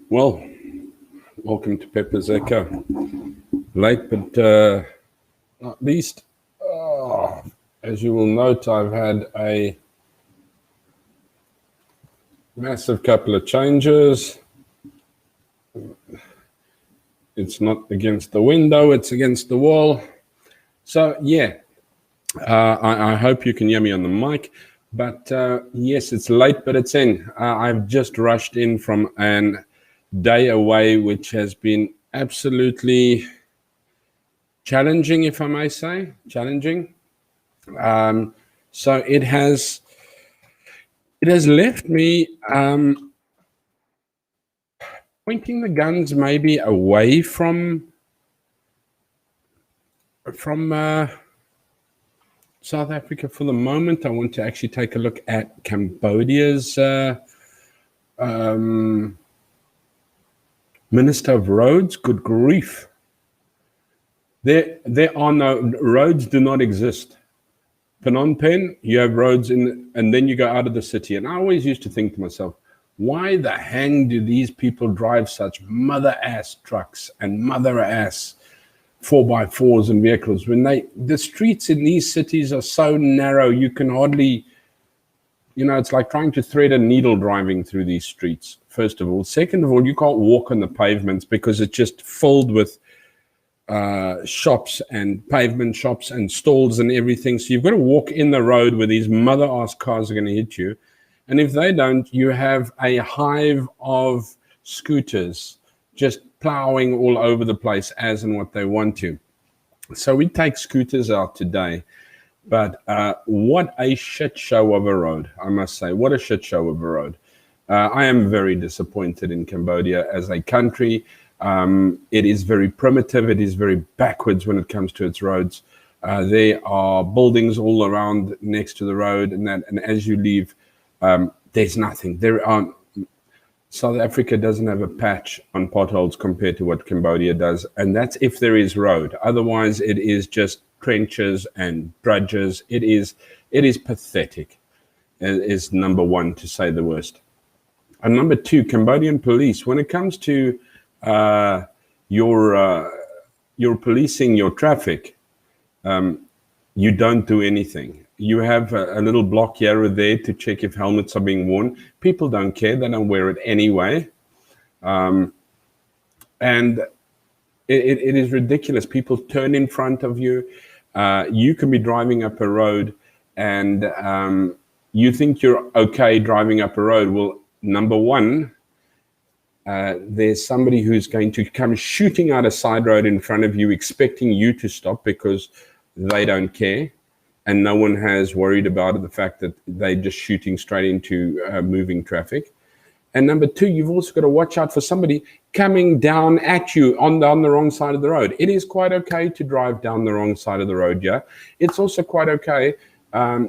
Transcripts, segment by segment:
Well, welcome to Pepper's Echo. Late, but not least. As you will note, I've had a massive couple of changes. It's not against the window, it's against the wall. So, yeah, I hope you can hear me on the mic. But yes, it's late, but it's in. I've just rushed in from an day away, which has been absolutely challenging, if I may say, challenging. So it has left me pointing the guns maybe away from South Africa for the moment. I want to actually take a look at Cambodia's Minister of Roads. Good grief. There are no roads, do not exist. Phnom Penh, you have roads and then you go out of the city. And I always used to think to myself, why the hang do these people drive such mother-ass trucks and mother-ass 4x4s and vehicles when the streets in these cities are so narrow, you can hardly, it's like trying to thread a needle driving through these streets, first of all. Second of all, you can't walk on the pavements because it's just filled with shops and pavement shops and stalls and everything. So you've got to walk in the road where these mother-ass cars are going to hit you. And if they don't, you have a hive of scooters just plowing all over the place as and what they want to. So we take scooters out today. But what a shit show of a road, I must say. What a shit show of a road. I am very disappointed in Cambodia as a country. It is very primitive. It is very backwards when it comes to its roads. There are buildings all around next to the road, and as you leave, there's nothing. South Africa doesn't have a patch on potholes compared to what Cambodia does, and that's if there is road. Otherwise, it is just trenches and drudges. It is pathetic. It is number one, to say the worst. And number two, Cambodian police. When it comes to your policing your traffic, you don't do anything. You have a little block here or there to check if helmets are being worn. People don't care. They don't wear it anyway. And it is ridiculous. People turn in front of you. You can be driving up a road and you think you're okay driving up a road. Well, number one, there's somebody who's going to come shooting out a side road in front of you, expecting you to stop because they don't care. And no one has worried about the fact that they're just shooting straight into moving traffic. And number two, you've also got to watch out for somebody coming down at you on the wrong side of the road. It is quite okay to drive down the wrong side of the road, yeah. It's also quite okay.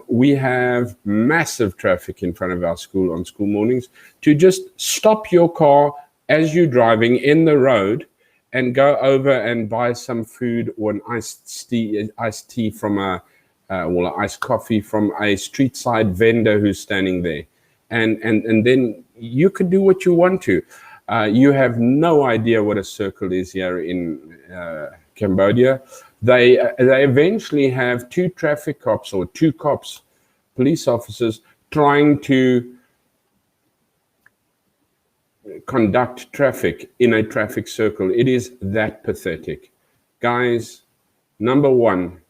We have massive traffic in front of our school on school mornings to just stop your car as you're driving in the road and go over and buy some food or an iced tea from an iced coffee from a street side vendor who's standing there. And then you can do what you want to. You have no idea what a circle is here in Cambodia. They eventually have two traffic cops or two cops, police officers, trying to conduct traffic in a traffic circle. It is that pathetic. Guys, number one,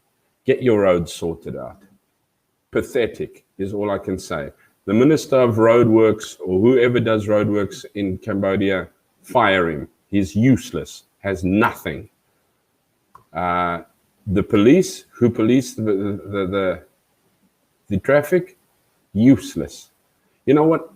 get your roads sorted out. Pathetic is all I can say. The Minister of Roadworks or whoever does roadworks in Cambodia, fire him. He's useless, has nothing. The police who police the traffic, useless. You know what?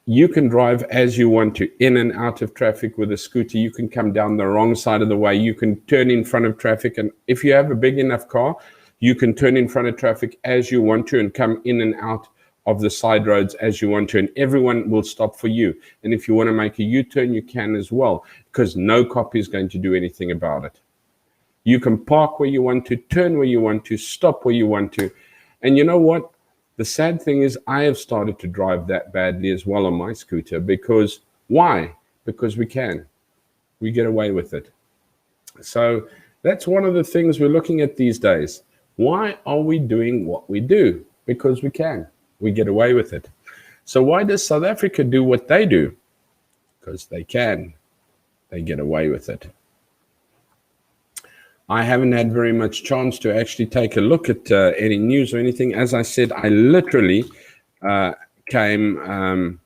You can drive as you want to, in and out of traffic with a scooter. You can come down the wrong side of the way. You can turn in front of traffic. And if you have a big enough car, you can turn in front of traffic as you want to and come in and out of the side roads as you want to. And everyone will stop for you. And if you want to make a U-turn, you can as well, because no cop is going to do anything about it. You can park where you want to, turn where you want to, stop where you want to. And you know what? The sad thing is I have started to drive that badly as well on my scooter because why? because we can. We get away with it. So that's one of the things we're looking at these days. Why are we doing what we do? Because we can. We get away with it. So why does South Africa do what they do? Because they can. They get away with it. I haven't had very much chance to actually take a look at any news or anything. As I said, I literally came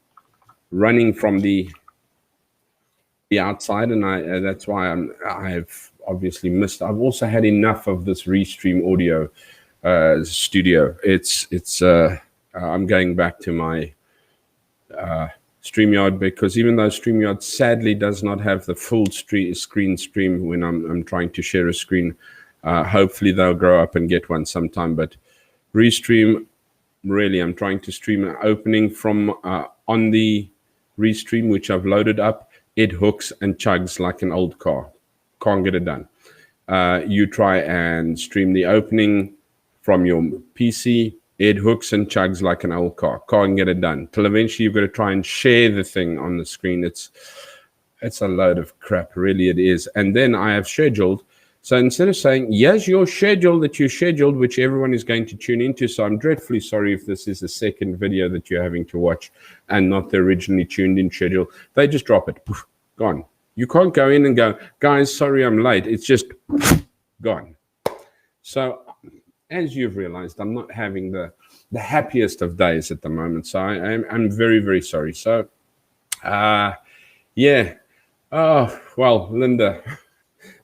running from the outside, and that's why I've obviously missed. I've also had enough of this Restream audio studio. I'm going back to my StreamYard, because even though StreamYard sadly does not have the full screen stream when I'm trying to share a screen, hopefully they'll grow up and get one sometime. But Restream, really, I'm trying to stream an opening from on the Restream, which I've loaded up. It hooks and chugs like an old car. Can't get it done. You try and stream the opening from your PC. It hooks and chugs like an old car. Can't get it done. Till eventually you've got to try and share the thing on the screen. It's a load of crap, really it is. And then I have scheduled. So instead of saying, yes, your schedule that you scheduled, which everyone is going to tune into, so I'm dreadfully sorry if this is the second video that you're having to watch and not the originally tuned in schedule, they just drop it. Poof, gone. You can't go in and go, guys, sorry I'm late. It's just gone. So as you've realized, I'm not having the happiest of days at the moment. So I'm very, very sorry. So, yeah. Oh, well, Linda,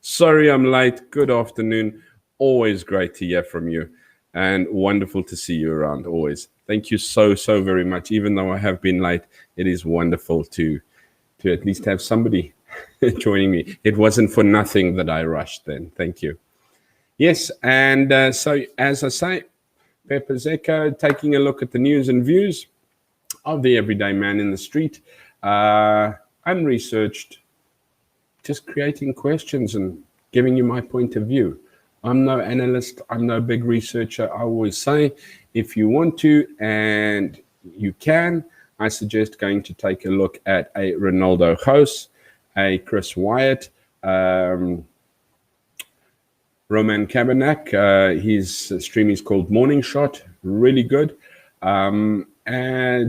sorry I'm late. Good afternoon. Always great to hear from you, and wonderful to see you around always. Thank you so very much. Even though I have been late, it is wonderful to at least have somebody joining me. It wasn't for nothing that I rushed then. Thank you. Yes, and so as I say, Pepper Zeko taking a look at the news and views of the everyday man in the street, unresearched, just creating questions and giving you my point of view. I'm no analyst. I'm no big researcher. I always say, if you want to and you can, I suggest going to take a look at a Ronaldo House, a Chris Wyatt, Roman Kabanak. His stream is called Morning Shot. Really good. And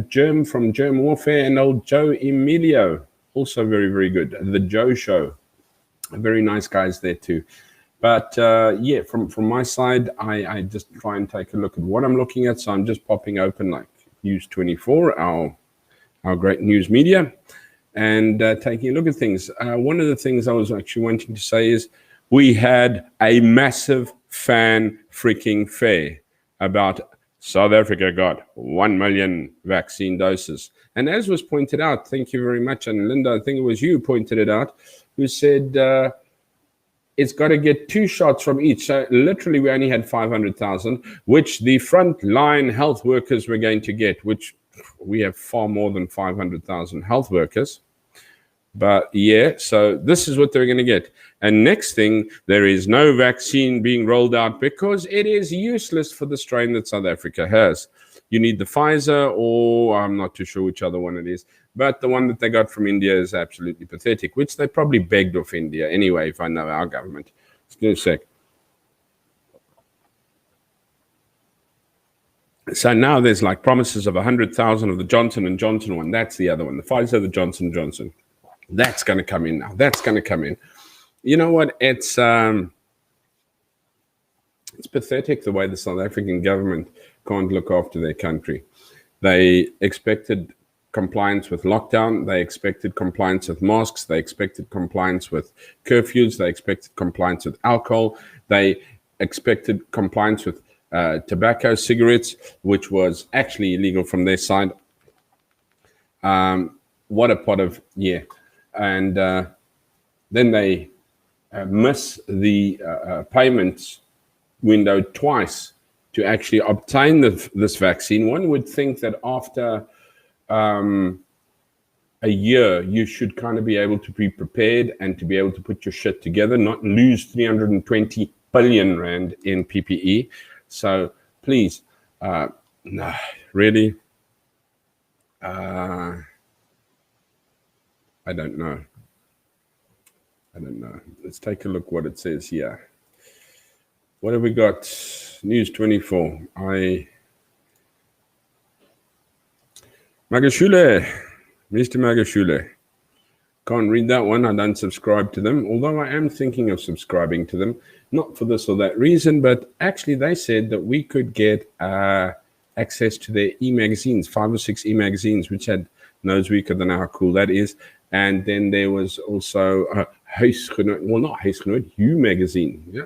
Germ from Germ Warfare and old Joe Emilio. Also very, very good. The Joe Show. Very nice guys there too. But yeah, from my side, I just try and take a look at what I'm looking at. So I'm just popping open like News 24, our great news media, and taking a look at things. One of the things I was actually wanting to say is we had a massive fan freaking fair about South Africa got 1 million vaccine doses. And as was pointed out, thank you very much. And Linda, I think it was you who pointed it out, who said it's got to get 2 shots from each. So literally we only had 500,000, which the frontline health workers were going to get, which we have far more than 500,000 health workers. But yeah, so this is what they're going to get. And next thing, there is no vaccine being rolled out because it is useless for the strain that South Africa has. You need the Pfizer, or I'm not too sure which other one it is, but the one that they got from India is absolutely pathetic, which they probably begged off India anyway, if I know our government. Just give me a sec. So now there's like promises of 100,000 of the Johnson & Johnson one. That's the other one, the Pfizer, the Johnson & Johnson. That's going to come in now. That's going to come in. You know what? It's pathetic the way the South African government can't look after their country. They expected compliance with lockdown. They expected compliance with masks. They expected compliance with curfews. They expected compliance with alcohol. They expected compliance with tobacco, cigarettes, which was actually illegal from their side. What a pot of, yeah. And then they miss the payments window twice to actually obtain this vaccine. One would think that after a year, you should kind of be able to be prepared and to be able to put your shit together, not lose 320 billion rand in PPE. So please, no, really, I don't know. Let's take a look what it says here. What have we got? News 24. Magashule. Mr. Magashule. Can't read that one. I don't subscribe to them, although I am thinking of subscribing to them, not for this or that reason, but actually they said that we could get access to their e-magazines, 5 or 6 e-magazines, which had Noseweek. I don't know how cool that is. And then there was also Hugh magazine, yeah,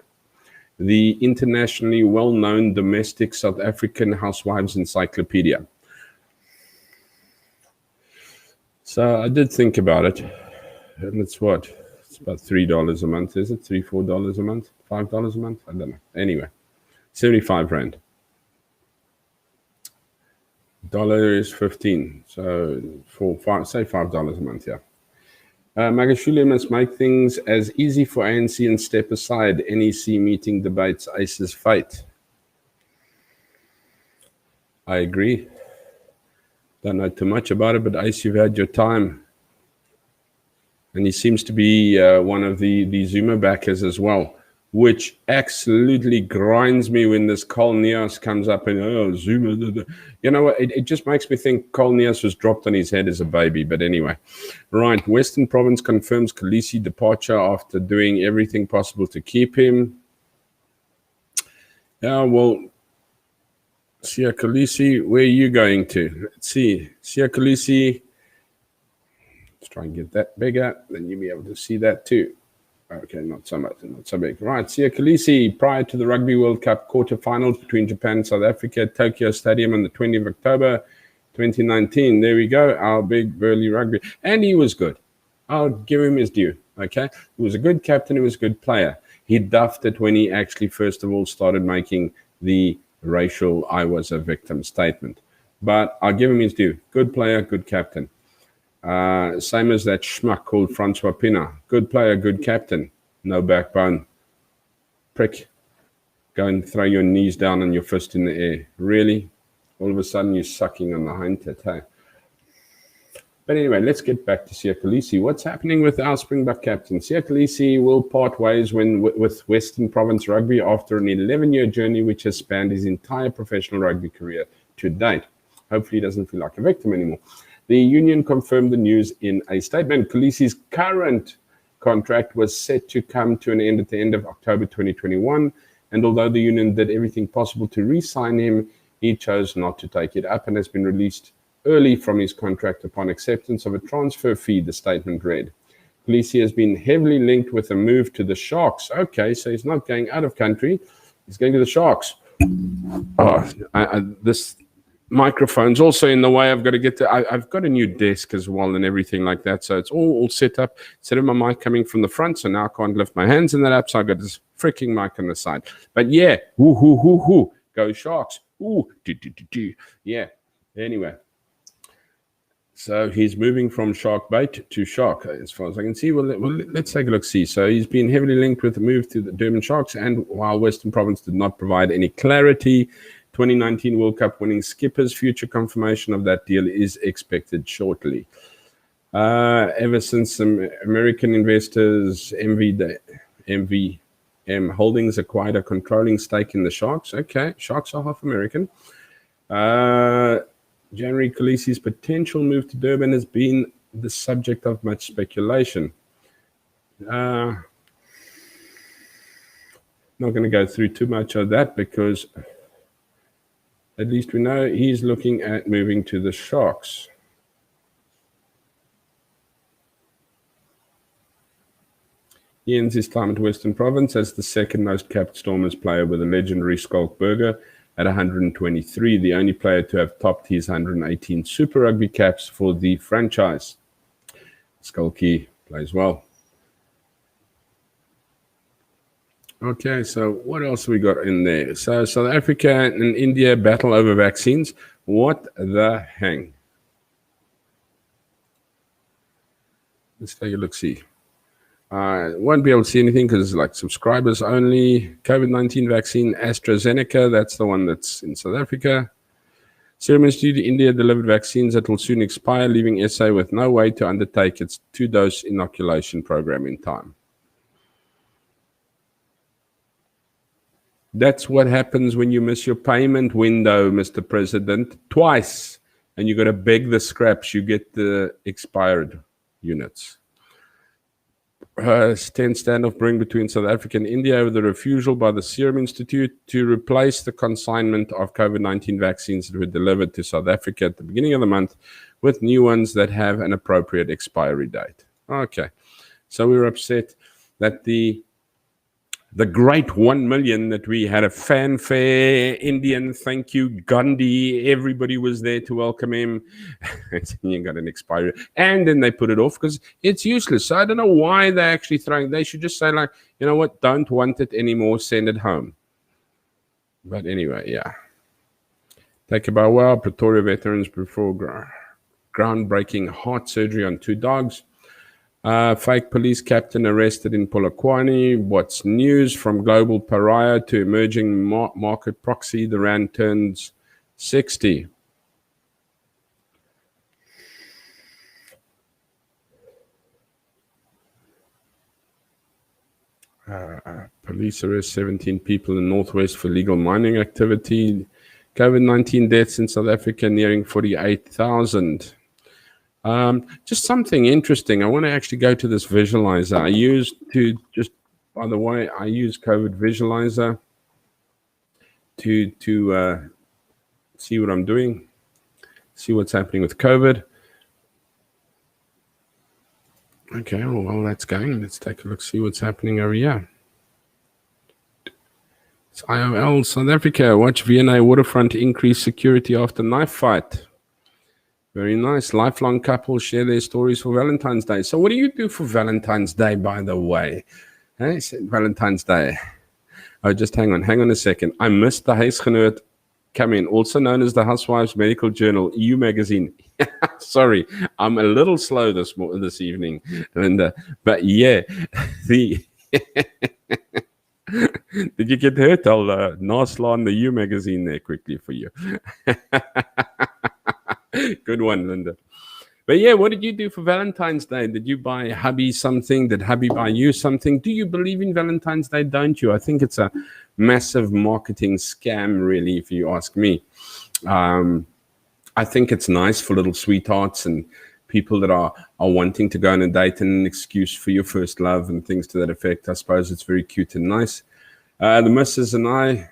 the internationally well-known domestic South African housewives encyclopedia. So I did think about it, and it's what? It's about $3 a month, is it? $3-4 a month? $5 a month? I don't know. Anyway, 75 Rand. Dollar is 15, so say $5 a month, yeah. Magashule must make things as easy for ANC and step aside. NEC meeting debates ICE's fate. I agree. Don't know too much about it, but ICE, you've had your time. And he seems to be one of the Zuma backers as well, which absolutely grinds me when this Col Neos comes up and, oh, Zuma. You know what? It just makes me think Col Neos was dropped on his head as a baby. But anyway, right. Western Province confirms Khaleesi departure after doing everything possible to keep him. Yeah, well, Siya Khaleesi, where are you going to? Let's see. Siya Khaleesi. Let's try and get that bigger. Then you'll be able to see that too. Okay, not so much, not so big. Right, Siya Khaleesi, prior to the Rugby World Cup quarterfinals between Japan and South Africa at Tokyo Stadium on the 20th of October, 2019. There we go, our big burly rugby. And he was good. I'll give him his due, okay? He was a good captain, he was a good player. He duffed it when he actually, first of all, started making the racial "I was a victim" statement. But I'll give him his due. Good player, good captain. Same as that schmuck called Francois Pina. Good player, good captain. No backbone. Prick. Go and throw your knees down and your fist in the air. Really? All of a sudden you're sucking on the hind tit, hey? But anyway, let's get back to Siya Khaleesi. What's happening with our Springbok captain? Siya Khaleesi will part ways with Western Province Rugby after an 11-year journey which has spanned his entire professional rugby career to date. Hopefully he doesn't feel like a victim anymore. The union confirmed the news in a statement. Khaleesi's current contract was set to come to an end at the end of October 2021, and although the union did everything possible to re-sign him, he chose not to take it up and has been released early from his contract upon acceptance of a transfer fee, the statement read. Khaleesi has been heavily linked with a move to the Sharks. Okay, so he's not going out of country, he's going to the Sharks. This microphone's also in the way. I've got to get to. I've got a new desk as well and everything like that, so it's all set up. Instead of my mic coming from the front, so now I can't lift my hands in that up, so I've got this freaking mic on the side. But yeah, go Sharks. Yeah. Anyway, so he's moving from shark bait to shark, as far as I can see. Well, let's take a look. See, so he's been heavily linked with the move to the Durban Sharks, and while Western Province did not provide any clarity, 2019 World Cup winning skipper's future confirmation of that deal is expected shortly. Ever since some American investors, MVM Holdings, acquired a controlling stake in the Sharks. Okay, Sharks are half American. January Khaleesi's potential move to Durban has been the subject of much speculation. Not going to go through too much of that because at least we know he's looking at moving to the Sharks. He ends his time at Western Province as the second most capped Stormers player with a legendary Schalk Burger at 123, the only player to have topped his 118 Super Rugby caps for the franchise. Skalky plays well. Okay, so what else we got in there? So South Africa and India battle over vaccines. What the hang? Let's take a look-see. Won't be able to see anything because it's like subscribers only. COVID-19 vaccine, AstraZeneca, that's the one that's in South Africa. Serum Institute India delivered vaccines that will soon expire, leaving SA with no way to undertake its 2-dose inoculation program in time. That's what happens when you miss your payment window, Mr. President, twice. And you got to beg the scraps. You get the expired units. Tense standoff brewing between South Africa and India over the refusal by the Serum Institute to replace the consignment of COVID-19 vaccines that were delivered to South Africa at the beginning of the month with new ones that have an appropriate expiry date. Okay, so we were upset that the great 1 million that we had a fanfare, Indian thank you, Gandhi, everybody was there to welcome him. You got an expiry. And then they put it off because it's useless. So I don't know why they're actually throwing. They should just say, like, you know what, don't want it anymore, send it home. But anyway, yeah. Take about a while, Pretoria veterans before groundbreaking heart surgery on 2 dogs. Fake police captain arrested in Polokwane. What's news? From global pariah to emerging market proxy, the rand turns 60. Police arrest 17 people in Northwest for legal mining activity. COVID-19 deaths in South Africa nearing 48,000. Just something interesting. I want to actually go to this visualizer. I use COVID visualizer to see what I'm doing, see what's happening with COVID. Okay, well, while that's going, let's take a look, see what's happening over here. It's IOL, South Africa. Watch V&A waterfront increase security after knife fight. Very nice. Lifelong couples share their stories for Valentine's Day. So what do you do for Valentine's Day, by the way? Hey, Valentine's Day. Oh, just hang on a second. I missed the Huisgenoot come in, also known as the Housewife's Medical Journal, EU magazine. Sorry, I'm a little slow this evening, Linda. But yeah, did you get hurt? I'll naslaan the EU magazine there quickly for you. Good one, Linda. But yeah, what did you do for Valentine's Day? Did you buy hubby something? Did hubby buy you something? Do you believe in Valentine's Day? Don't you? I think it's a massive marketing scam, really, if you ask me. I think it's nice for little sweethearts and people that are wanting to go on a date and an excuse for your first love and things to that effect. I suppose it's very cute and nice. The missus and I,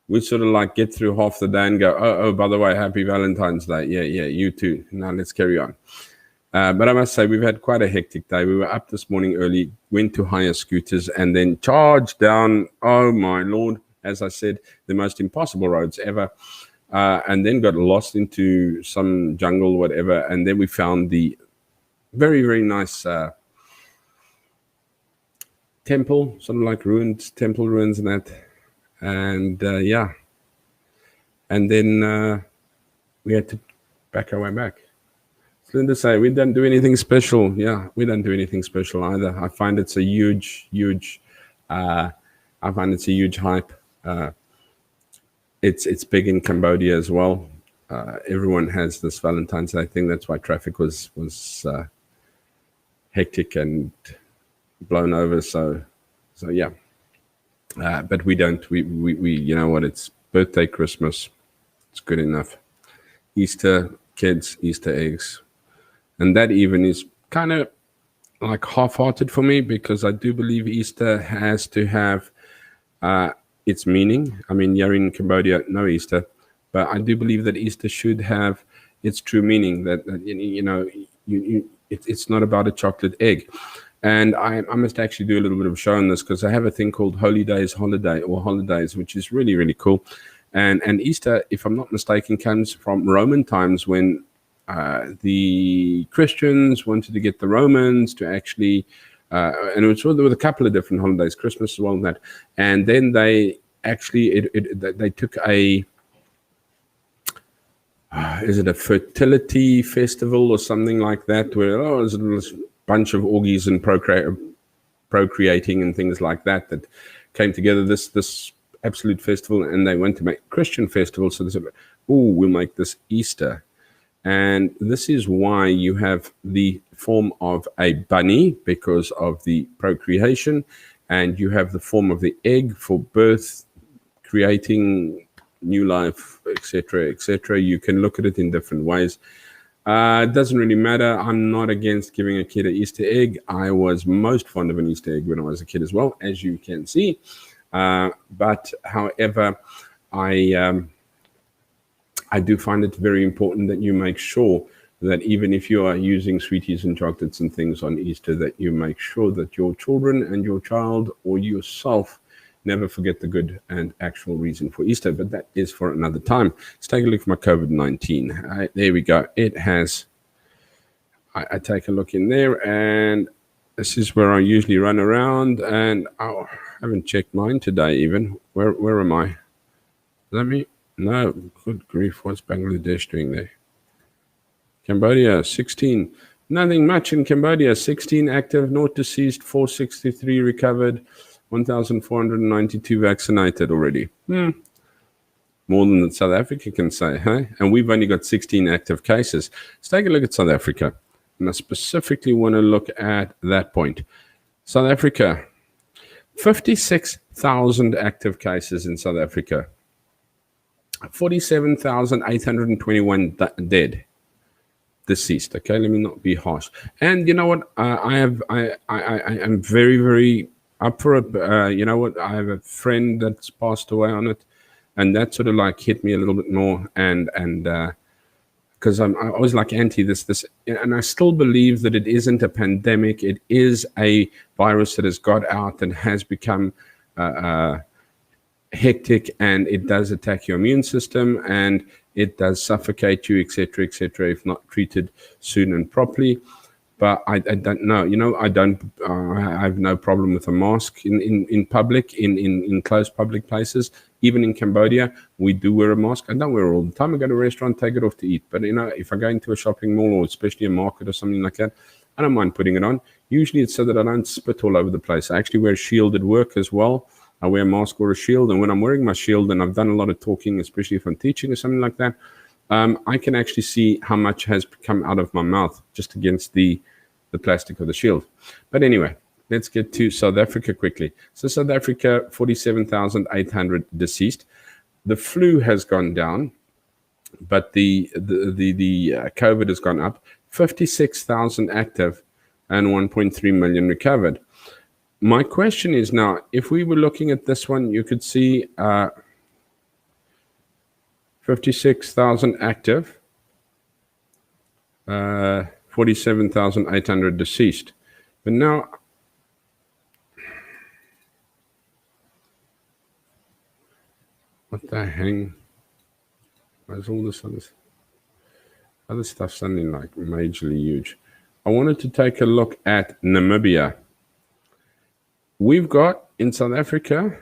we sort of like get through half the day and go, oh, by the way, happy Valentine's Day. Yeah, you too. Now let's carry on. But I must say, we've had quite a hectic day. We were up this morning early, went to hire scooters, and then charged down, oh my Lord, as I said, the most impossible roads ever. And then got lost into some jungle, whatever. And then we found the very, very nice temple, sort of like temple ruins and that. And yeah, and then we had to back our way back. So Linda say, we don't do anything special. Yeah, we don't do anything special either. I find it's a huge hype. It's big in Cambodia as well. Everyone has this Valentine's Day thing. That's why traffic was hectic and blown over. So yeah. But we don't. We you know what? It's birthday, Christmas. It's good enough. Easter, kids, Easter eggs, and that even is kind of like half-hearted for me because I do believe Easter has to have its meaning. I mean, you're in Cambodia, no Easter, but I do believe that Easter should have its true meaning. That it's not about a chocolate egg. And I must actually do a little bit of a show on this because I have a thing called Holy Days Holiday or Holidays, which is really, really cool. And Easter, if I'm not mistaken, comes from Roman times when the Christians wanted to get the Romans to actually, and it was there were a couple of different holidays, Christmas as well and that. And then they actually, they took a, is it a fertility festival or something like that where, there's a bunch of orgies and procreating and things like that came together, this absolute festival, and they went to make Christian festivals. So there's oh, we'll make this Easter. And this is why you have the form of a bunny because of the procreation, and you have the form of the egg for birth, creating new life, etc., etc. You can look at it in different ways. It doesn't really matter. I'm not against giving a kid an Easter egg. I was most fond of an Easter egg when I was a kid as well, as you can see. But however, I do find it very important that you make sure that even if you are using sweeties and chocolates and things on Easter, that you make sure that your children and your child or yourself never forget the good and actual reason for Easter. But that is for another time. Let's take a look at my COVID-19. There we go. It has, I take a look in there, and this is where I usually run around, and I haven't checked mine today even. Where am I? Let me, no, good grief, what's Bangladesh doing there? Cambodia, 16. Nothing much in Cambodia. 16 active, 0 deceased, 463 recovered, 1,492 vaccinated already. More than South Africa can say, huh? And we've only got 16 active cases. Let's take a look at South Africa. And I specifically want to look at that point. South Africa, 56,000 active cases in South Africa. 47,821 dead. Deceased. Okay, let me not be harsh. And you know what? I am very, very up for it. You know what? I have a friend that's passed away on it, and that sort of like hit me a little bit more. And because I was like anti this, and I still believe that it isn't a pandemic. It is a virus that has got out and has become hectic, and it does attack your immune system, and it does suffocate you, etc., etc., if not treated soon and properly. But I don't know. You know, I have no problem with a mask in public, in close public places. Even in Cambodia, we do wear a mask. I don't wear it all the time. I go to a restaurant, take it off to eat. But, you know, if I go into a shopping mall or especially a market or something like that, I don't mind putting it on. Usually it's so that I don't spit all over the place. I actually wear a shield at work as well. I wear a mask or a shield, and when I'm wearing my shield and I've done a lot of talking, especially if I'm teaching or something like that, I can actually see how much has come out of my mouth just against the plastic of the shield. But anyway, let's get to South Africa quickly. So South Africa, 47,800 deceased. The flu has gone down, but the COVID has gone up. 56,000 active and 1.3 million recovered. My question is now, if we were looking at this one, you could see 56,000 active, 47,800 deceased. But now, what the hang? Where's all this other stuff sounding like majorly huge? I wanted to take a look at Namibia. We've got in South Africa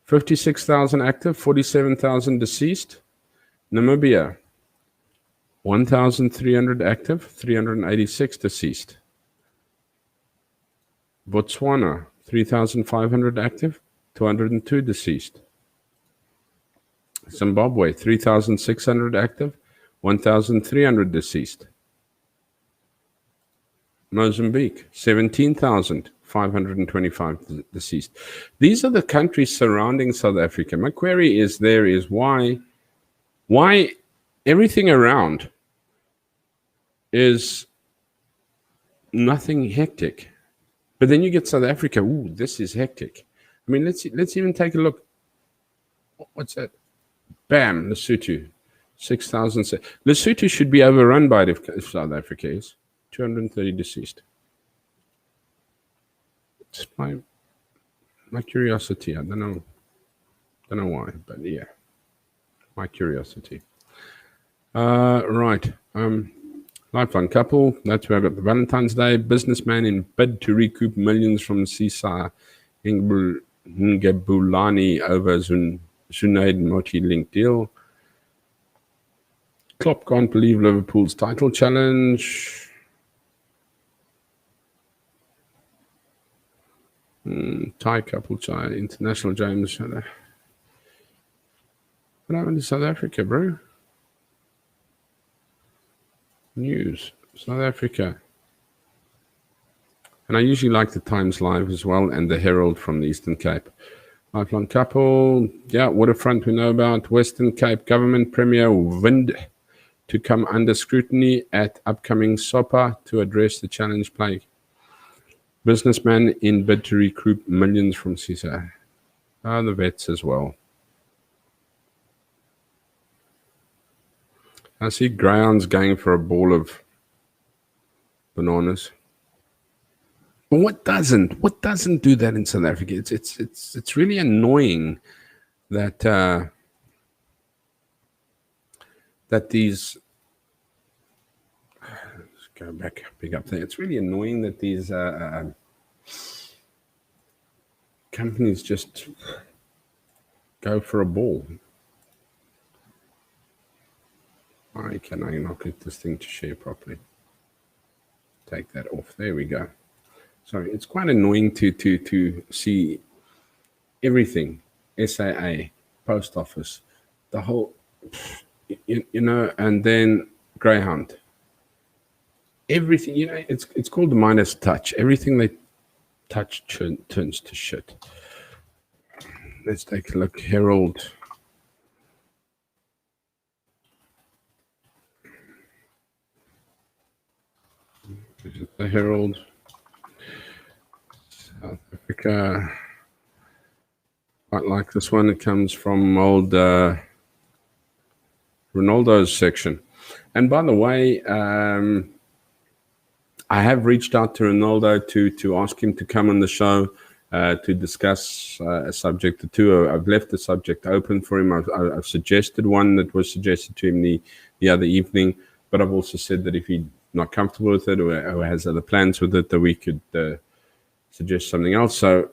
56,000 active, 47,000 deceased. Namibia, 1,300 active, 386 deceased. Botswana, 3,500 active, 202 deceased. Zimbabwe, 3,600 active, 1,300 deceased. Mozambique, 17,525 deceased. These are the countries surrounding South Africa. My query is why everything around is nothing hectic. But then you get South Africa, ooh, this is hectic. I mean, let's even take a look. What's that? Bam, Lesotho, 6,000. Lesotho should be overrun by it if South Africa is. 230 deceased. It's my curiosity. I don't know why, but yeah, my curiosity. Right. Lifeline couple. That's where I got the Valentine's Day. Businessman in bid to recoup millions from Sisa Ngebulani over Zunaid multi-link deal. Klopp can't believe Liverpool's title challenge. Thai couple, International James. What happened to South Africa, bro? News, South Africa. And I usually like the Times Live as well and the Herald from the Eastern Cape. Lifelong couple, yeah, waterfront we know about. Western Cape government premier Wind to come under scrutiny at upcoming SOPA to address the challenge plague. Businessman in bid to recoup millions from CISA. The vets as well. I see greyhounds going for a ball of bananas. But what doesn't? What doesn't do that in South Africa? It's really annoying that that these. Let's go back, pick up there. It's really annoying that these companies just go for a ball. Why can I not get this thing to share properly? Take that off. There we go. Sorry, it's quite annoying to see everything, SAA, post office, the whole, and then Greyhound. Everything, it's called the Midas touch. Everything they touch turns to shit. Let's take a look. Herald. This is the Herald. South Africa. Quite like this one. It comes from old Ronaldo's section. And by the way, I have reached out to Ronaldo to ask him to come on the show to discuss a subject or two. I've left the subject open for him. I've suggested one that was suggested to him the other evening, but I've also said that if he's not comfortable with it or has other plans with it, that we could suggest something else. So,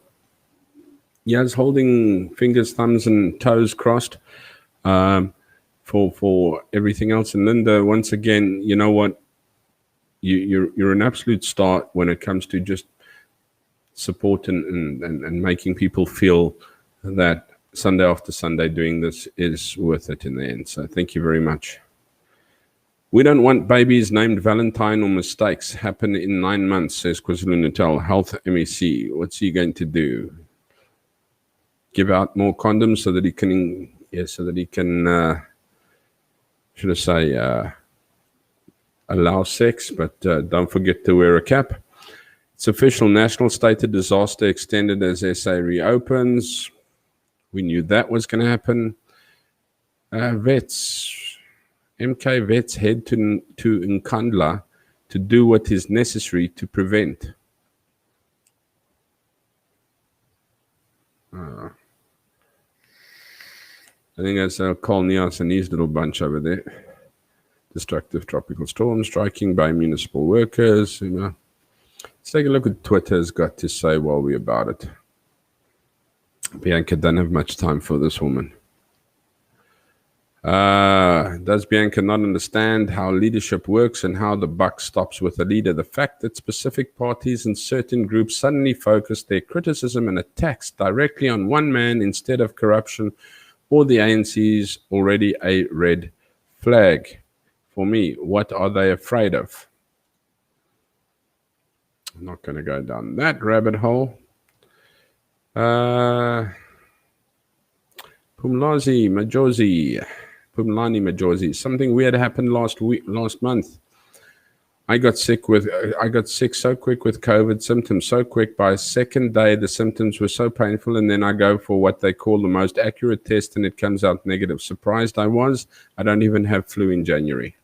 yeah, it's holding fingers, thumbs, and toes crossed for everything else. And Linda, once again, you know what? You're an absolute star when it comes to just support and making people feel that Sunday after Sunday doing this is worth it in the end. So thank you very much. We don't want babies named Valentine or mistakes happen in 9 months, says KwaZulu-Natal Health MEC. What's he going to do? Give out more condoms so that he can, should I say, allow sex, but don't forget to wear a cap. It's official. National state of disaster extended as SA reopens. We knew that was going to happen. Vets, MK vets head to Nkandla to do what is necessary to prevent. I think that's Carl Nias and his little bunch over there. Destructive tropical storm striking by municipal workers. Let's take a look at what Twitter's got to say while we're about it. Bianca doesn't have much time for this woman. Does Bianca not understand how leadership works and how the buck stops with a leader? The fact that specific parties and certain groups suddenly focus their criticism and attacks directly on one man instead of corruption or the ANC's already a red flag. For me, what are they afraid of? I'm not going to go down that rabbit hole. Pumlani Majosi. Something weird happened last month. I got sick so quick with COVID symptoms, so quick. By a second day, the symptoms were so painful, and then I go for what they call the most accurate test, and it comes out negative. Surprised I was. I don't even have flu in January.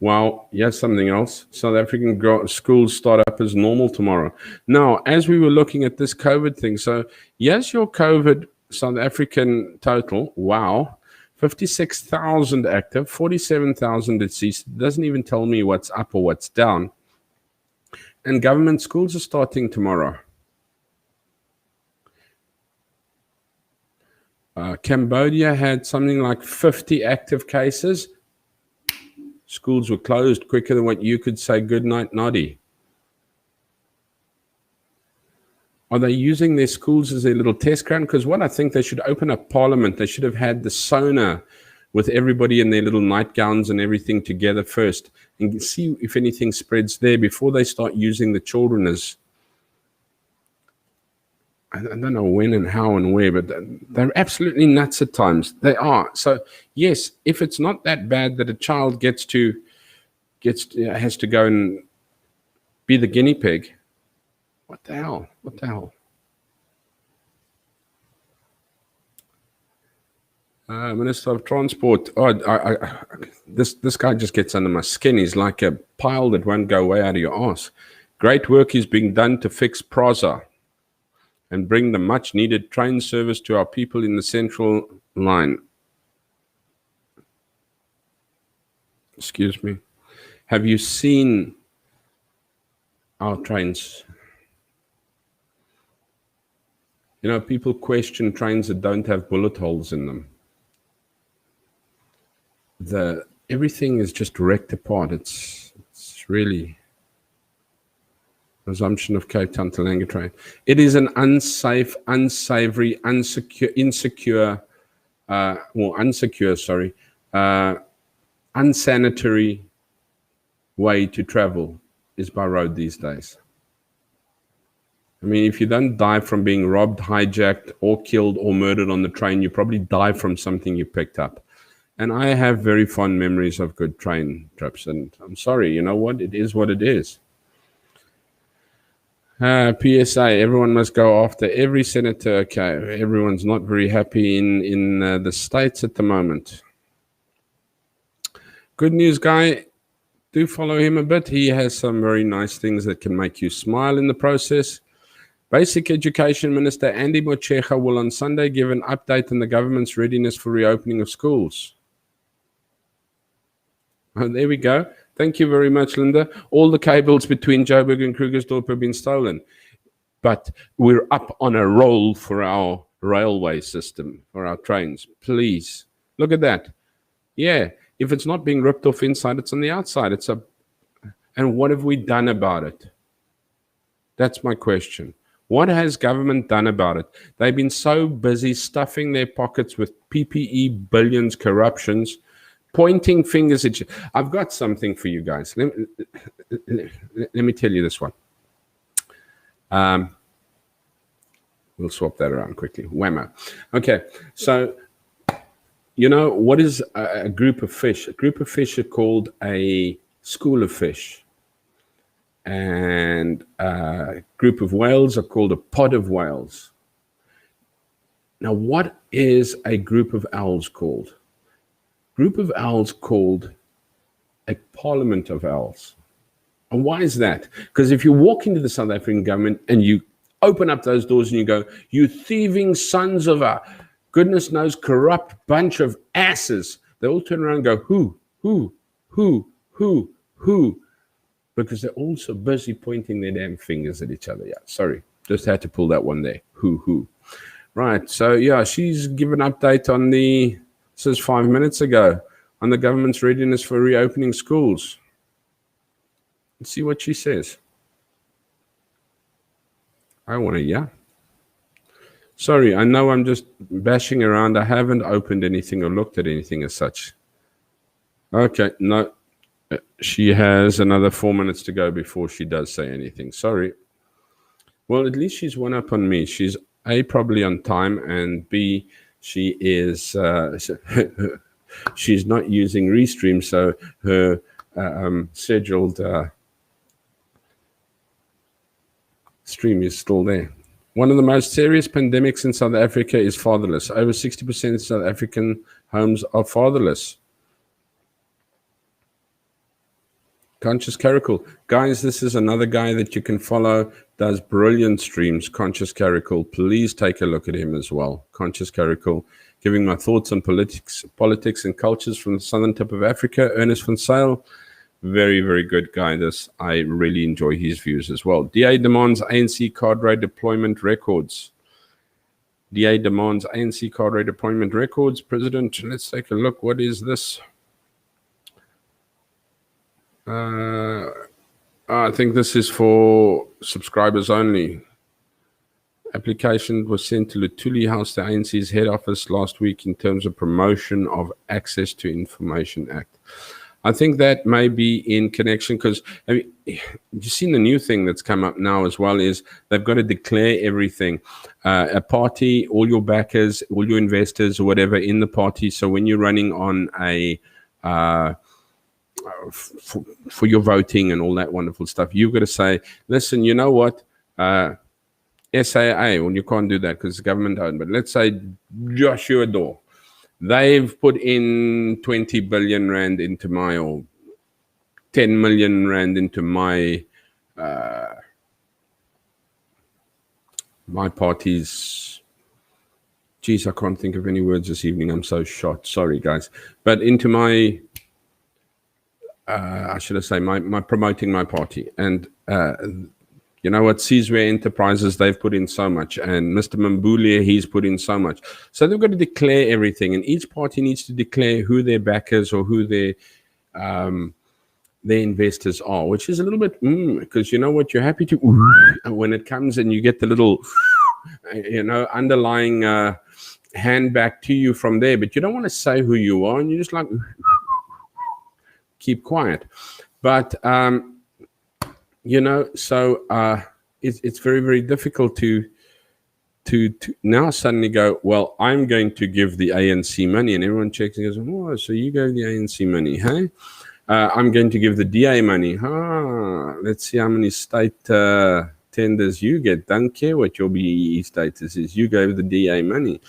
Well, yes, something else. South African schools start up as normal tomorrow. Now, as we were looking at this COVID thing, so yes, your COVID South African total, wow, 56,000 active, 47,000 deceased. It doesn't even tell me what's up or what's down. And government schools are starting tomorrow. Cambodia had something like 50 active cases. Schools were closed quicker than what you could say goodnight, Noddy. Are they using their schools as their little test ground? Because what I think they should open up Parliament. They should have had the sauna with everybody in their little nightgowns and everything together first, and see if anything spreads there before they start using the children as, I don't know when and how and where, but they're absolutely nuts at times. They are. So yes, if it's not that bad that a child has to go and be the guinea pig, what the hell? What the hell? Minister of Transport. This guy just gets under my skin. He's like a pile that won't go away out of your ass. Great work is being done to fix Praza and bring the much-needed train service to our people in the Central Line. Excuse me. Have you seen our trains? You know, people question trains that don't have bullet holes in them. Everything is just wrecked apart. It's really resumption of Cape Town to Langa train. It is an unsafe, unsavory, unsanitary way to travel is by road these days. I mean, if you don't die from being robbed, hijacked, or killed or murdered on the train, you probably die from something you picked up. And I have very fond memories of good train trips. And I'm sorry, you know what? It is what it is. PSA, everyone must go after every senator. Okay, everyone's not very happy in the States at the moment. Good news guy, do follow him a bit. He has some very nice things that can make you smile in the process. Basic Education Minister Andy Motshekga will on Sunday give an update on the government's readiness for reopening of schools. Oh, there we go. Thank you very much, Linda. All the cables between Joburg and Krugersdorp have been stolen. But we're up on a roll for our railway system, for our trains. Please, look at that. Yeah, if it's not being ripped off inside, it's on the outside. And what have we done about it? That's my question. What has government done about it? They've been so busy stuffing their pockets with PPE, billions, corruptions, pointing fingers at you. I've got something for you guys. Let me tell you this one. We'll swap that around quickly. Whammo. Okay, so you know what is a group of fish? A group of fish are called a school of fish. And a group of whales are called a pod of whales. Now, what is a group of owls called? Group of owls called a parliament of owls. And why is that? Because if you walk into the South African government and you open up those doors and you go, you thieving sons of a goodness knows corrupt bunch of asses, they all turn around and go, who? Because they're all so busy pointing their damn fingers at each other. Yeah, sorry, just had to pull that one there. Who. Right, so yeah, she's given an update on this is 5 minutes ago, on the government's readiness for reopening schools. Let's see what she says. I want to, yeah. Sorry, I know I'm just bashing around. I haven't opened anything or looked at anything as such. Okay, no. She has another 4 minutes to go before she does say anything. Sorry. Well, at least she's one up on me. She's A, probably on time, and B, she is she's not using Restream, so her scheduled stream is still there. One of the most serious pandemics in South Africa is fatherless. Over 60% of South African homes are fatherless. Conscious Caracal. Guys, this is another guy that you can follow, does brilliant streams, Conscious Caracal. Please take a look at him as well. Conscious Caracal, giving my thoughts on politics and cultures from the southern tip of Africa. Ernest van Sail, very, very good guy. I really enjoy his views as well. DA demands ANC cadre deployment records. DA demands ANC cadre deployment records. President, let's take a look. What is this? I think this is for subscribers only. Application was sent to Lutuli House, the ANC's head office, last week in terms of promotion of Access to Information Act. I think that may be in connection because you've seen the new thing that's come up now as well is they've got to declare everything. A party, all your backers, all your investors or whatever in the party. So when you're running on a for your voting and all that wonderful stuff, you've got to say, listen, you know what? SAA, well, you can't do that because it's government owned, but let's say Joshua Door. They've put in 20 billion rand into my, or 10 million rand into my my party's. Geez, I can't think of any words this evening. I'm so shot. Sorry, guys. But into my, I should have said my promoting my party. And you know what, Sizwe Enterprises, they've put in so much. And Mr. Mambule, he's put in so much. So they've got to declare everything. And each party needs to declare who their backers or who their investors are, which is a little bit, because you know what, you're happy to, when it comes and you get the little, underlying hand back to you from there. But you don't want to say who you are. And you just like, keep quiet. But, so it's very, very difficult to now suddenly go, well, I'm going to give the ANC money, and everyone checks and goes, oh, so you gave the ANC money, hey? I'm going to give the DA money. Let's see how many state tenders you get. Don't care what your BEE status is. You gave the DA money,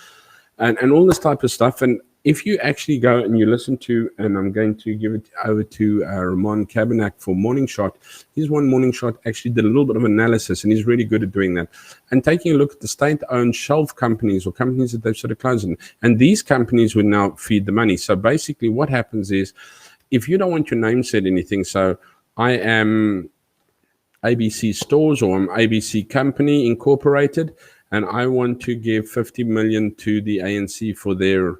and all this type of stuff. And if you actually go and you listen to, and I'm going to give it over to Ramon Cabernac for Morning Shot. His one Morning Shot actually did a little bit of analysis, and he's really good at doing that. And taking a look at the state-owned shelf companies or companies that they've sort of closed. And these companies would now feed the money. So basically what happens is, if you don't want your name said anything, so I am ABC Stores or I'm ABC Company Incorporated, and I want to give 50 million to the ANC for their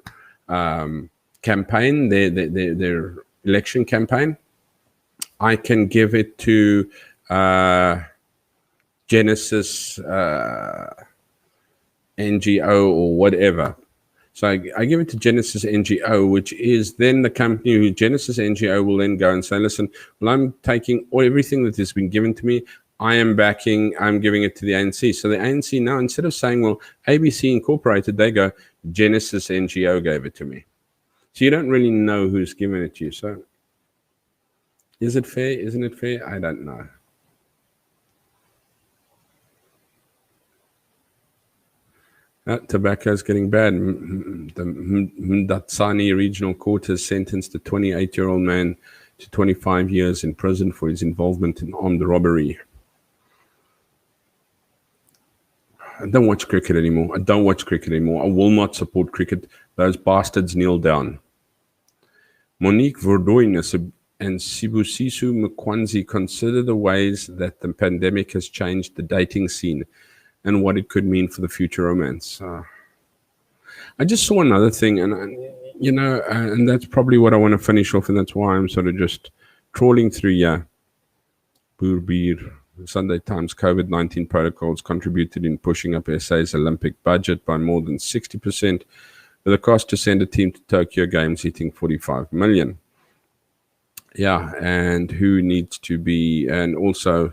campaign, their election campaign. I can give it to Genesis NGO or whatever. So I give it to Genesis NGO, which is then the company who Genesis NGO will then go and say, listen, well, I'm taking everything that has been given to me. I'm giving it to the ANC. So the ANC now, instead of saying, well, ABC Incorporated, they go, Genesis NGO gave it to me. So you don't really know who's giving it to you. So is it fair? Isn't it fair? I don't know. Tobacco is getting bad. The Mdatsani Regional Court has sentenced a 28-year-old man to 25 years in prison for his involvement in armed robbery. I don't watch cricket anymore. I will not support cricket. Those bastards kneel down. Monique Verdoyne and Sibusiso Mkwanzi consider the ways that the pandemic has changed the dating scene and what it could mean for the future romance. I just saw another thing, and that's probably what I want to finish off, and that's why I'm sort of just trawling through Boerbier. Sunday Times COVID-19 protocols contributed in pushing up SA's Olympic budget by more than 60%, with the cost to send a team to Tokyo Games hitting 45 million. Yeah, and who needs to be, and also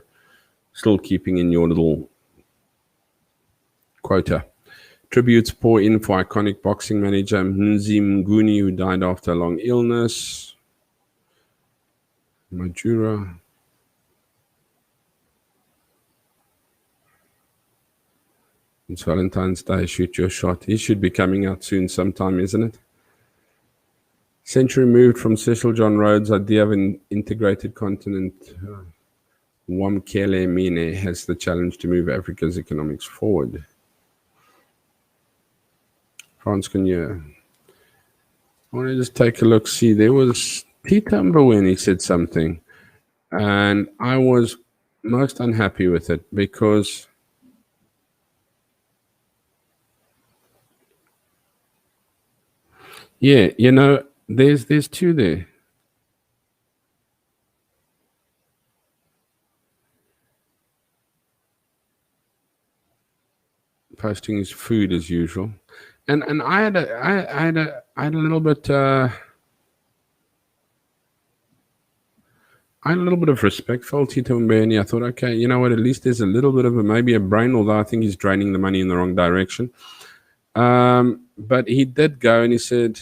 still keeping in your little quota. Tributes pour in for iconic boxing manager Mnzi Mnguni, who died after a long illness. Majura. It's Valentine's Day. Shoot your shot. He should be coming out soon sometime, isn't it? Century moved from Cecil John Rhodes' idea of an integrated continent. Wamkele Mine has the challenge to move Africa's economics forward. France, can you? I want to just take a look. See, there was T-Tumber when he said something, and I was most unhappy with it because there's two there. posting his food as usual, and I had a little bit. I had a little bit of respect for Tito Mbeni. I thought, okay, you know what? At least there's a little bit of maybe a brain, although I think he's draining the money in the wrong direction. But he did go and he said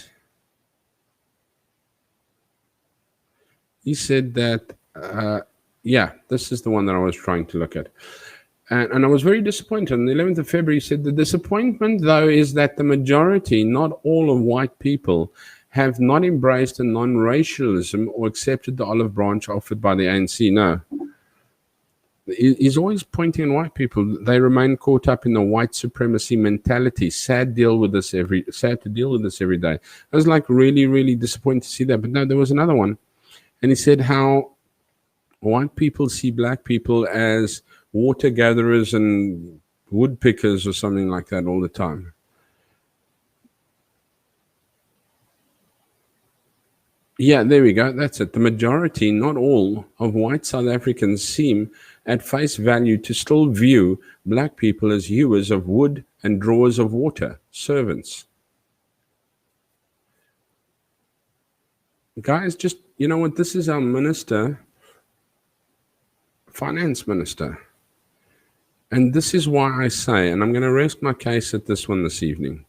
that, yeah, this is the one that I was trying to look at. And I was very disappointed. On the 11th of February, he said, the disappointment, though, is that the majority, not all of white people, have not embraced a non-racialism or accepted the olive branch offered by the ANC. No. He's always pointing at white people. They remain caught up in the white supremacy mentality. Sad to deal with this every day. I was like really, really disappointed to see that. But no, there was another one. And he said how white people see black people as water gatherers and wood pickers or something like that all the time. Yeah, there we go. That's it. The majority, not all, of white South Africans seem at face value to still view black people as hewers of wood and drawers of water, servants. Guys, just, you know what? This is our minister, finance minister. And this is why I say, and I'm going to rest my case at this one this evening.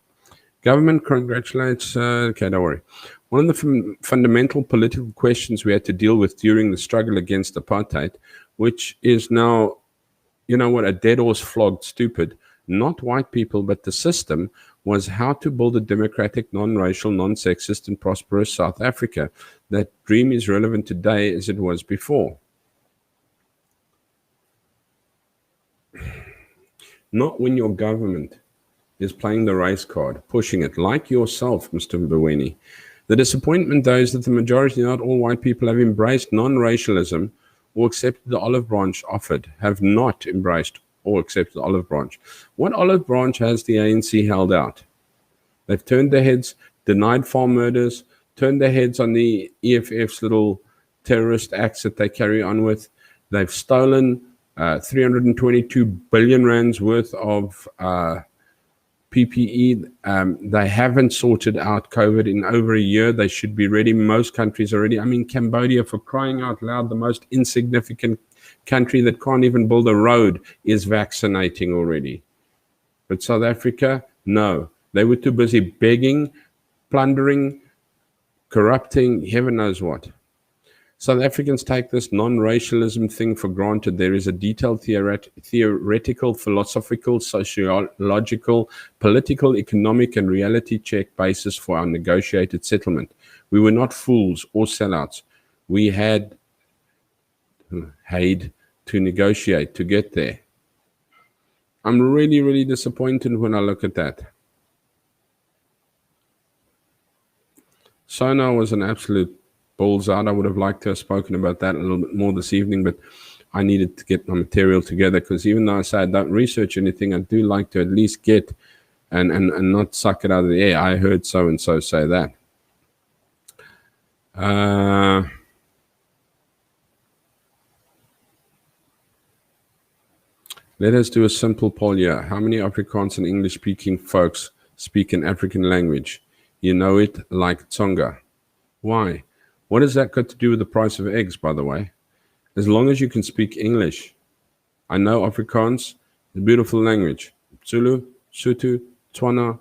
Government congratulates, okay, don't worry. One of the fundamental political questions we had to deal with during the struggle against apartheid, which is now, you know what, a dead horse flogged stupid, not white people, but the system, was how to build a democratic, non-racial, non-sexist, and prosperous South Africa. That dream is relevant today as it was before. Not when your government is playing the race card, pushing it, like yourself, Mr. Mboweni. The disappointment, though, is that the majority, not all white people, have embraced non-racialism or accepted the olive branch offered, have not embraced or accepted the olive branch. What olive branch has the ANC held out? They've turned their heads, denied farm murders, turned their heads on the EFF's little terrorist acts that they carry on with. They've stolen 322 billion rands worth of PPE. They haven't sorted out COVID in over a year. They should be ready. Most countries are ready. I mean, Cambodia, for crying out loud, the most insignificant country that can't even build a road, is vaccinating already. But South Africa, no. They were too busy begging, plundering, corrupting, heaven knows what. South Africans take this non-racialism thing for granted. There is a detailed theoretical, philosophical, sociological, political, economic, and reality check basis for our negotiated settlement. We were not fools or sellouts. We had to negotiate to get there. I'm really, really disappointed when I look at that. Sonar was an absolute balls out. I would have liked to have spoken about that a little bit more this evening, but I needed to get my material together, because even though I say I don't research anything, I do like to at least get and not suck it out of the air. I heard so and so say that. Let us do a simple poll here. How many Afrikaans and English-speaking folks speak an African language? You know it like Tsonga. Why? What has that got to do with the price of eggs, by the way? As long as you can speak English. I know Afrikaans, a beautiful language. Zulu, Sotho, Tswana,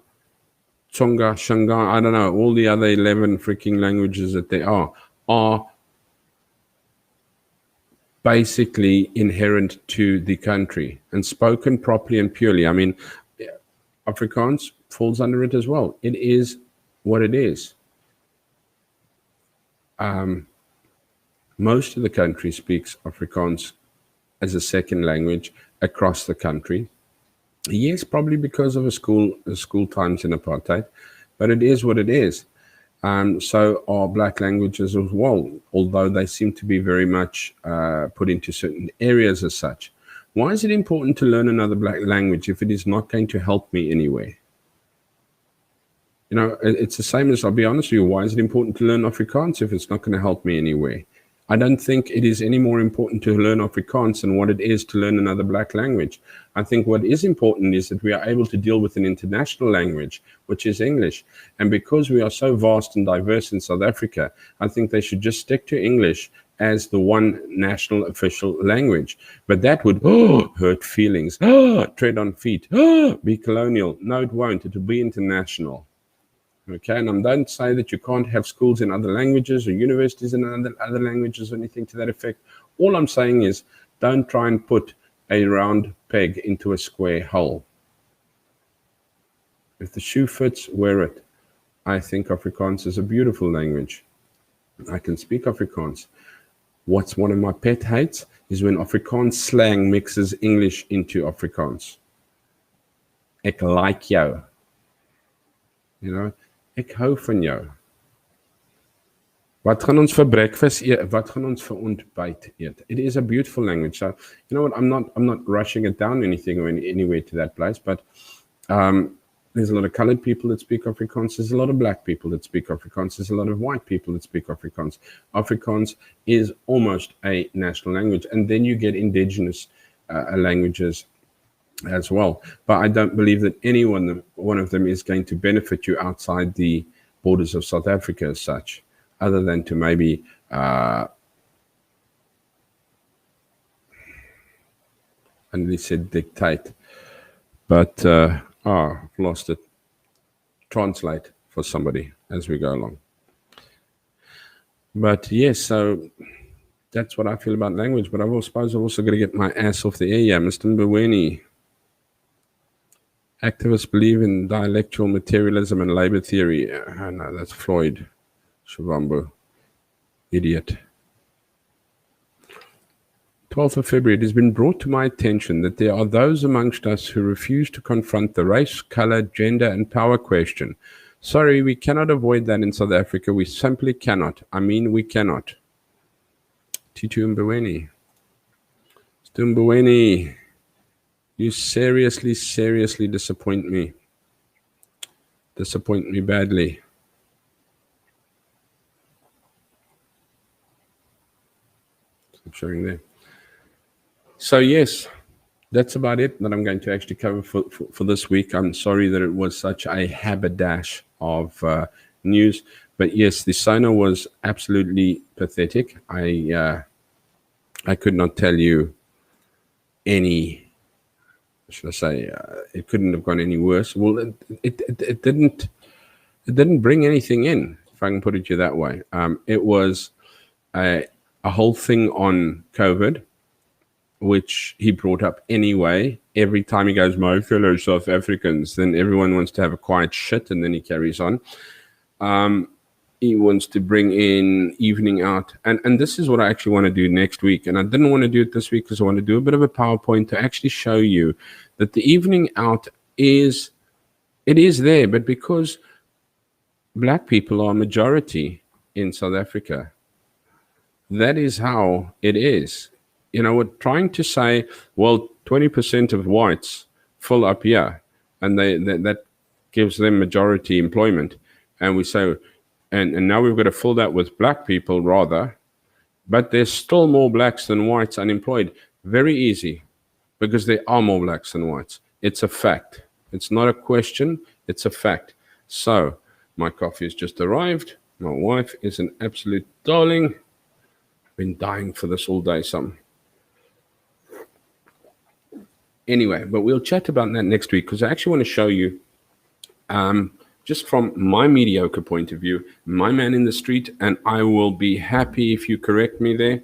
Tsonga, Shangaan, I don't know, all the other 11 freaking languages that there are basically inherent to the country and spoken properly and purely. I mean, Afrikaans falls under it as well. It is what it is. Most of the country speaks Afrikaans as a second language across the country. Yes, probably because of school times in apartheid, but it is what it is. So are black languages as well, although they seem to be very much put into certain areas as such. Why is it important to learn another black language if it is not going to help me anyway? You know, it's the same as, I'll be honest with you, why is it important to learn Afrikaans if it's not going to help me anyway? I don't think it is any more important to learn Afrikaans than what it is to learn another black language. I think what is important is that we are able to deal with an international language, which is English. And because we are so vast and diverse in South Africa, I think they should just stick to English as the one national official language. But that would hurt feelings, tread on feet, be colonial. No, it won't. It will be international. Okay, and I don't say that you can't have schools in other languages or universities in other languages or anything to that effect. All I'm saying is don't try and put a round peg into a square hole. If the shoe fits, wear it. I think Afrikaans is a beautiful language. I can speak Afrikaans. What's one of my pet hates is when Afrikaans slang mixes English into Afrikaans. Ek like jou. You know, ek hou van jou. Wat gaan ons vir breakfast eat? Wat gaan ons vir ontbyt eet? It is a beautiful language. So, you know what? I'm not rushing it down anything or anywhere to that place, but there's a lot of colored people that speak Afrikaans. There's a lot of black people that speak Afrikaans. There's a lot of white people that speak Afrikaans. Afrikaans is almost a national language. And then you get indigenous languages as well. But I don't believe that one of them is going to benefit you outside the borders of South Africa as such, other than to maybe I nearly said dictate. But I've lost it. Translate for somebody as we go along. But yes, so that's what I feel about language. But I suppose I've also got to get my ass off the air. Yeah, Mr. Mbeweni. Activists believe in dialectual materialism and labor theory. No, that's Floyd Shivambu. Idiot. 12th of February, it has been brought to my attention that there are those amongst us who refuse to confront the race, color, gender, and power question. Sorry, we cannot avoid that in South Africa. We simply cannot. I mean, we cannot. Titu Mbeweni. Mbeweni, you seriously disappoint me. Disappoint me badly. Stop showing there. So yes, that's about it that I'm going to actually cover for this week. I'm sorry that it was such a haberdash of news, but yes, the Sona was absolutely pathetic. I could not tell you any. Should I say it couldn't have gone any worse? Well, it didn't bring anything in, if I can put it to you that way. It was a whole thing on COVID, which he brought up anyway. Every time he goes, my fellow South Africans, then everyone wants to have a quiet shit, and then he carries on. He wants to bring in evening out. And this is what I actually want to do next week. And I didn't want to do it this week because I want to do a bit of a PowerPoint to actually show you that the evening out is there. But because black people are majority in South Africa, that is how it is. You know, we're trying to say, well, 20% of whites fill up here, and that gives them majority employment. And we say, and now we've got to fill that with black people rather, but there's still more blacks than whites unemployed. Very easy, because there are more blacks than whites. It's a fact. It's not a question. It's a fact. So my coffee has just arrived. My wife is an absolute darling. Been dying for this all day, Anyway, but we'll chat about that next week, because I actually want to show you, just from my mediocre point of view, my man in the street, and I will be happy if you correct me there,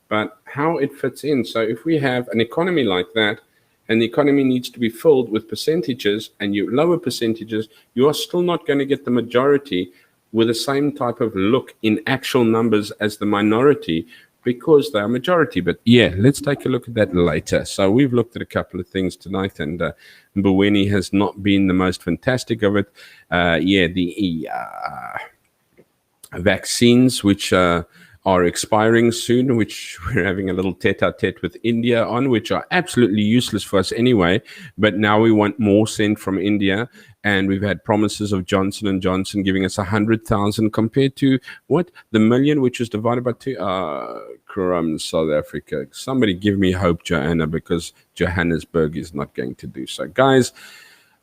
but how it fits in. So if we have an economy like that, and the economy needs to be filled with percentages, and you lower percentages, you are still not going to get the majority with the same type of look in actual numbers as the minority, because they are majority. But yeah, let's take a look at that later. So we've looked at a couple of things tonight, and Mbeweni has not been the most fantastic of it. The vaccines, which are are expiring soon, which we're having a little tete-a-tete with India on, which are absolutely useless for us anyway. But now we want more sent from India, and we've had promises of Johnson and Johnson giving us 100,000 compared to what, the million, which was divided by two. Crumbs, South Africa. Somebody give me hope, Joanna, because Johannesburg is not going to do so, guys.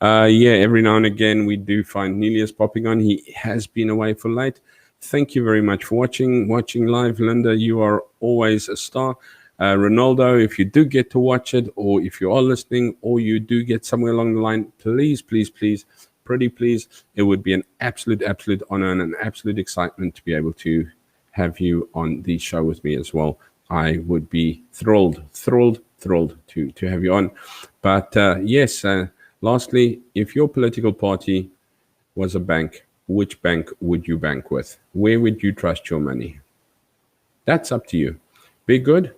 Yeah, every now and again we do find Nelius popping on. He has been away for late. Thank you very much for watching live. Linda, you are always a star. Ronaldo, if you do get to watch it, or if you are listening, or you do get somewhere along the line, please, pretty please, it would be an absolute honor and an absolute excitement to be able to have you on the show with me as well. I would be thrilled to have you on. But yes, lastly, if your political party was a bank, which bank would you bank with? Where would you trust your money? That's up to you. Be good.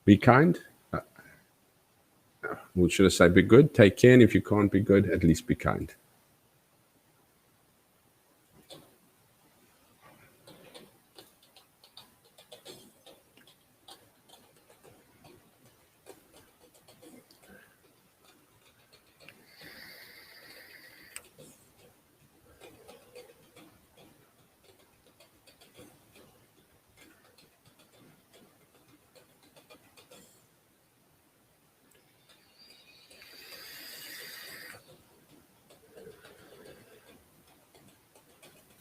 Be kind. Should I say be good? Take care. And if you can't be good, at least be kind.